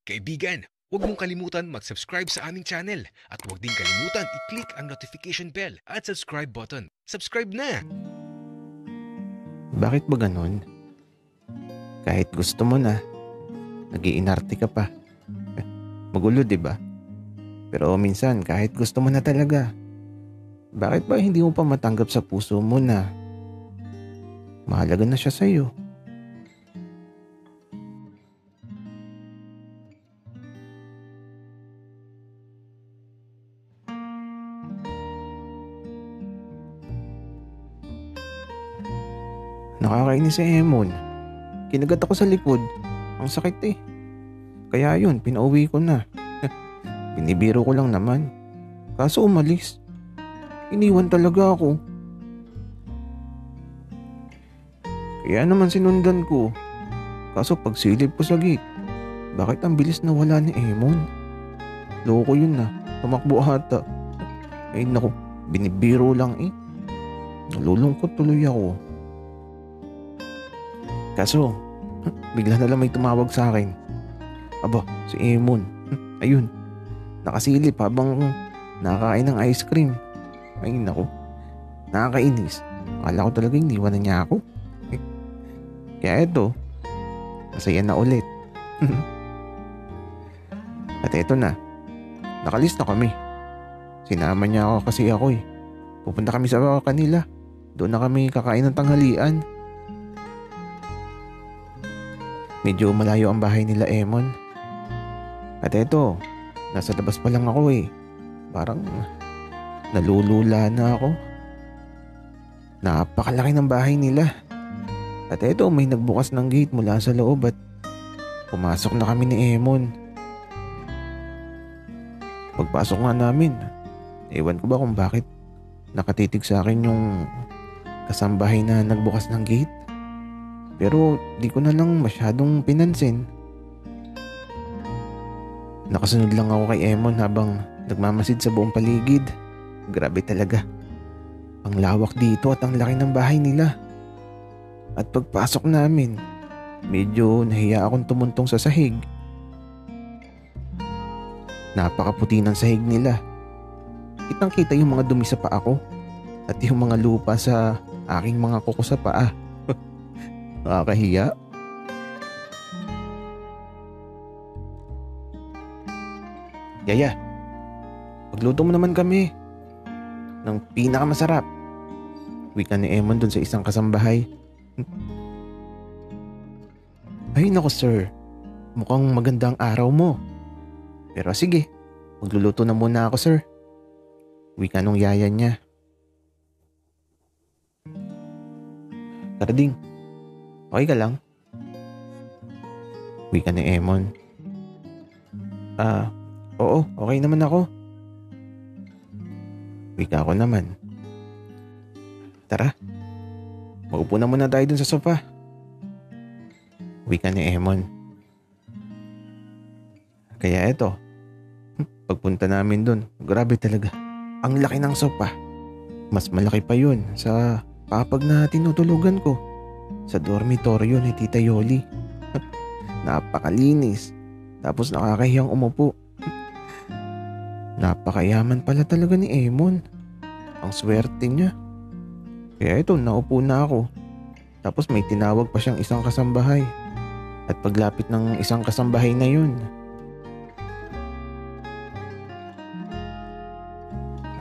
Kaibigan, huwag mong kalimutan mag-subscribe sa aming channel at huwag din kalimutan i-click ang notification bell at subscribe button. Subscribe na! Bakit ba ganon? Kahit gusto mo na, nag-iinarte ka pa. Magulo, diba? Pero minsan kahit gusto mo na talaga, bakit ba hindi mo pa matanggap sa puso mo na mahalaga na siya sa'yo? Nakakainis si Emon. Kinagat ako sa likod. Ang sakit eh. Kaya yun, pinauwi ko na. Binibiro ko lang naman. Kaso umalis. Iniwan talaga ako. Kaya naman sinundan ko. Kaso pagsilip ko sa gate, bakit ang bilis na wala ni Emon? Loko yun na. Tumakbo ata. Ay naku, binibiro lang eh. Nalulungkot tuloy ako. Kaso, bigla na lang may tumawag sa akin. Aba, si Emon. Ayun, nakasilip habang nakakain ng ice cream. Ay naku, nakakainis. Akala ko talaga iniwan na niya ako. Kaya eto, masaya na ulit. At eto na, nakalis na kami. Sinama niya ako kasi ako eh. Pupunta kami sa kanila. Doon na kami kakain ng tanghalian. Medyo malayo ang bahay nila Emon. At eto, nasa labas pa lang ako eh. Parang nalulula na ako. Napakalaki ng bahay nila. At eto, may nagbukas ng gate mula sa loob at pumasok na kami ni Emon. Pagpasok nga namin, ewan ko ba kung bakit nakatitig sa akin yung kasambahay na nagbukas ng gate. Pero di ko na lang masyadong pinansin. Nakasunod lang ako kay Emon habang nagmamasid sa buong paligid. Grabe talaga. Ang lawak dito at ang laki ng bahay nila. At pagpasok namin, medyo nahiya akong tumuntong sa sahig. Napakaputi ng sahig nila. Kitang-kita yung mga dumi sa paa ko at yung mga lupa sa aking mga kuko sa paa. Nakakahiya. Yaya, pagluto mo naman kami ng pinakamasarap. Wika ni Emon dun sa isang kasambahay. Ay nako sir, mukhang magandang araw mo. Pero sige, magluluto na muna ako sir. Wika nung yaya niya. Karding, okay ka lang? Wika ni Emon. Oo, okay naman ako. Wika ko naman. Tara, maupo na muna tayo dun sa sofa. Wika ni Emon. Kaya eto, pagpunta namin dun, grabe talaga. Ang laki ng sofa. Mas malaki pa yun sa papag na tinutulugan ko sa dormitoryo ni Tita Yoli. Napakalinis. Tapos nakakahiyang umupo. Napakayaman pala talaga ni Emon. Ang swerte niya. Kaya ito, naupo na ako. Tapos may tinawag pa siyang isang kasambahay. At paglapit ng isang kasambahay na yun,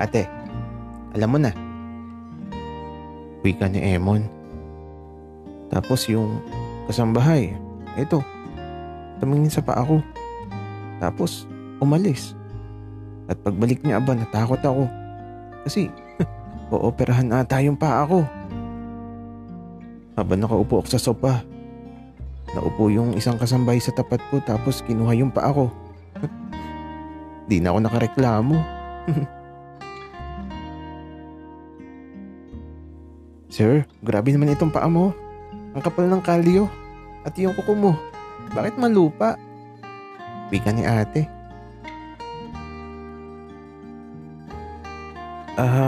ate, alam mo na. Wika ni Emon. Tapos yung kasambahay, ito, tumingin sa paa ko. Tapos umalis. At pagbalik niya, aba, natakot ako. Kasi ooperahan ata yung paa ko. Habang nakaupo ako sa sopa, naupo yung isang kasambahay sa tapat ko tapos kinuha yung paa ko. Di na ako nakareklamo. Sir, grabe naman itong paa mo. Ang kapal ng kalyo. At yung kuko mo, bakit malupa? Wika ni ate.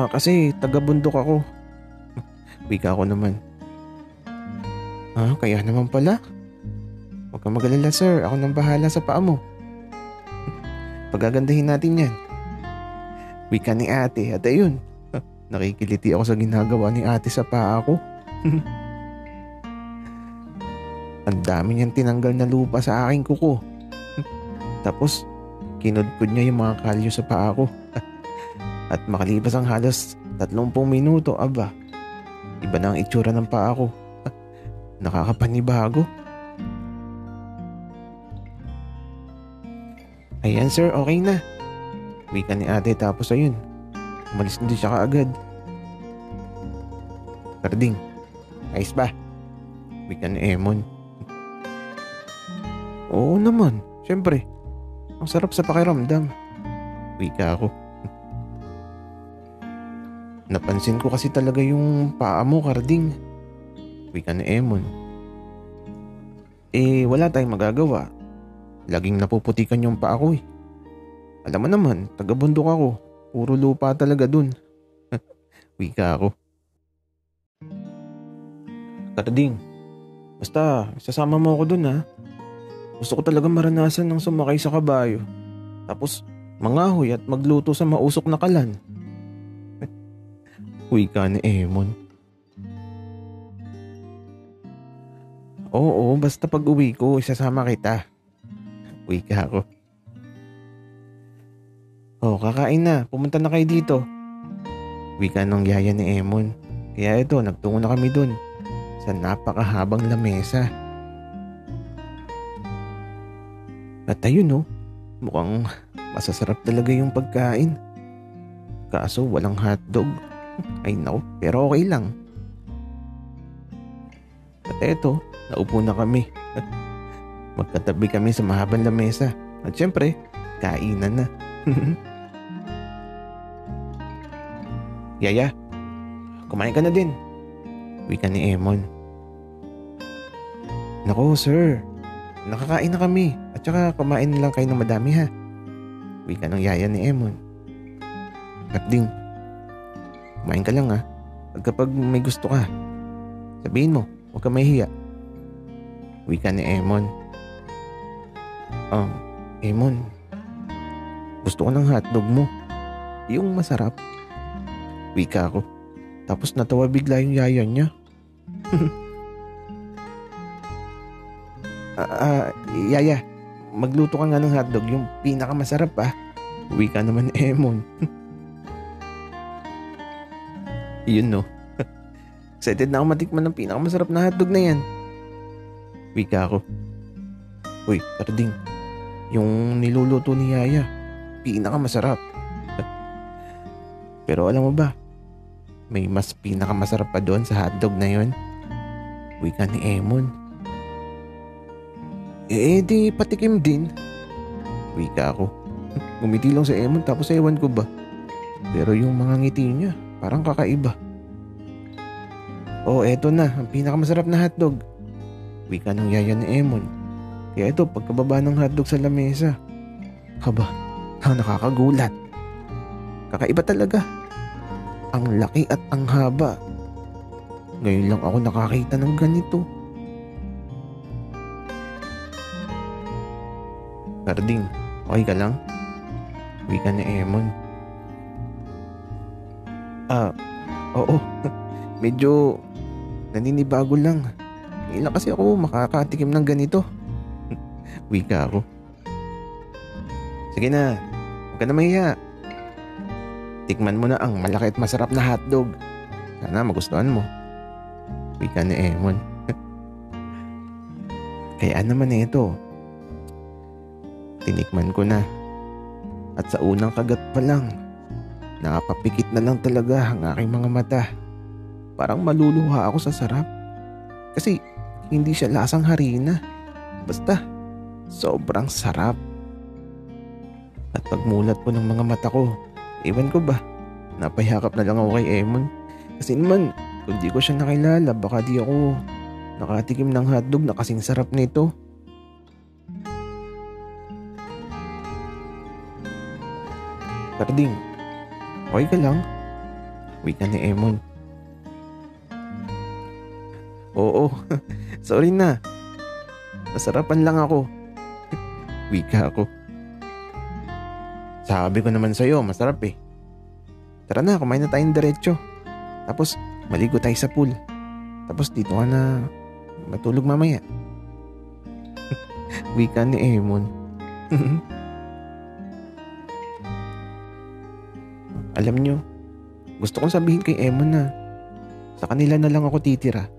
Kasi taga-bundok ako. Wika ako naman. Kaya naman pala. Huwag kang mag-alala sir, ako nang bahala sa paa mo. Pagagandahin natin yan. Wika ni ate at ayun. Nakikiliti ako sa ginagawa ni ate sa paa ko. Ang dami niyang tinanggal na lupa sa aking kuko. Tapos kinudkod niya yung mga kalyo sa paa ko. At makalipas ang halos 30 minuto, aba, iba na ang itsura ng paa ko. Nakakapanibago. Ayan sir, okay na. Wika ni ate tapos ayun. Umalis na din siya kaagad. Karding, ayos ba? Wika ni Emon. Oo naman, syempre. Ang sarap sa pakiramdam. Wika ako. Napansin ko kasi talaga yung paa mo, Karding. Wika ni Emon. Wala tayong magagawa. Laging napuputikan yung paa ko eh. Alam mo naman, taga-bundok ako. Puro lupa talaga dun. Wika ako. Karding, basta sasama mo ako dun ha. Gusto ko talaga maranasan ng sumakay sa kabayo. Tapos mangahoy at magluto sa mausok na kalan. Wika ni Emon. Oo, basta pag uwi ko, isasama kita. Wika ako. Kakain na. Pumunta na kayo dito. Wika ng yaya ni Emon. Kaya ito, nagtungo na kami dun. Sa napakahabang lamesa. At ayun mukhang masasarap talaga yung pagkain. Kaso walang hotdog. Ay naku, pero okay lang. At eto, naupo na kami. Magkatabi kami sa mahabang lamesa. At syempre, kainan na. Yaya, kumain ka na din. Wika ni Emon. Nako sir, nakakain na kami. At saka kumain lang kayo ng madami ha. Wika ng yaya ni Emon. Karding, kumain ka lang ha. Kapag may gusto ka, sabihin mo, huwag ka mahihiya. Wika ni Emon. Emon, gusto ko ng hotdog mo. Yung masarap. Wika ko. Tapos natawa bigla yung yaya niya. Yaya, magluto ka nga ng hotdog, yung pinakamasarap ah. Wika naman Emon. Yun no. Excited na ako matikman ng pinakamasarap na hotdog na yan. Wika ko. Uy, Karding, yung niluluto ni Yaya, pinakamasarap. Pero alam mo ba, may mas pinakamasarap pa doon sa hotdog na yon. Wika ni Emon. Di patikim din. Wika ako. Gumiti lang sa Emon tapos ewan ko ba. Pero yung mga ngiti niya, parang kakaiba. Eto na, ang pinakamasarap na hotdog. Wika ng yaya ni Emon. Kaya ito, pagkababa ng hotdog sa lamesa. Haba, nakakagulat. Kakaiba talaga. Ang laki at ang haba. Ngayon lang ako nakakita ng ganito. Karding, okay ka lang? Wika ni Emon. Oo. Medyo naninibago lang. Ngayon lang kasi ako makakatikim ng ganito. Wika ako. Sige na, huwag ka na mahiya. Tikman mo na ang malaki at masarap na hotdog. Sana magustuhan mo. Wika ni Emon. Kaya naman ito. Tinikman ko na. At sa unang kagat pa lang, nakapapikit na lang talaga ang aking mga mata. Parang maluluha ako sa sarap. Kasi hindi siya lasang harina. Basta, sobrang sarap. At pagmulat po ng mga mata ko, ewan ko ba, napayakap na lang ako kay Emon. Kasi naman, kung di ko siya nakilala, baka di ako nakatikim ng hotdog na kasing sarap nito. Karding, okay ka lang? Wika ni Emon. Oo, sorry na. Nasarapan lang ako. Wika ako. Sabi ko naman sa'yo, masarap eh. Tara na, kumain na tayong diretso. Tapos, maligo tayo sa pool. Tapos dito ka na matulog mamaya. Wika ni Emon. Alam nyo, gusto kong sabihin kay Emon na sa kanila na lang ako titira.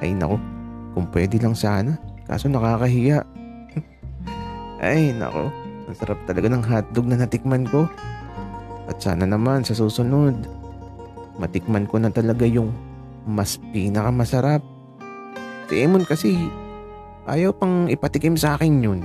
Ay nako, kung pwede lang sana. Kaso nakakahiya. Ay nako, ang sarap talaga ng hotdog na natikman ko. At sana naman sa susunod, matikman ko na talaga yung mas pinakamasarap. Si Emon kasi ayaw pang ipatikim sa akin yun.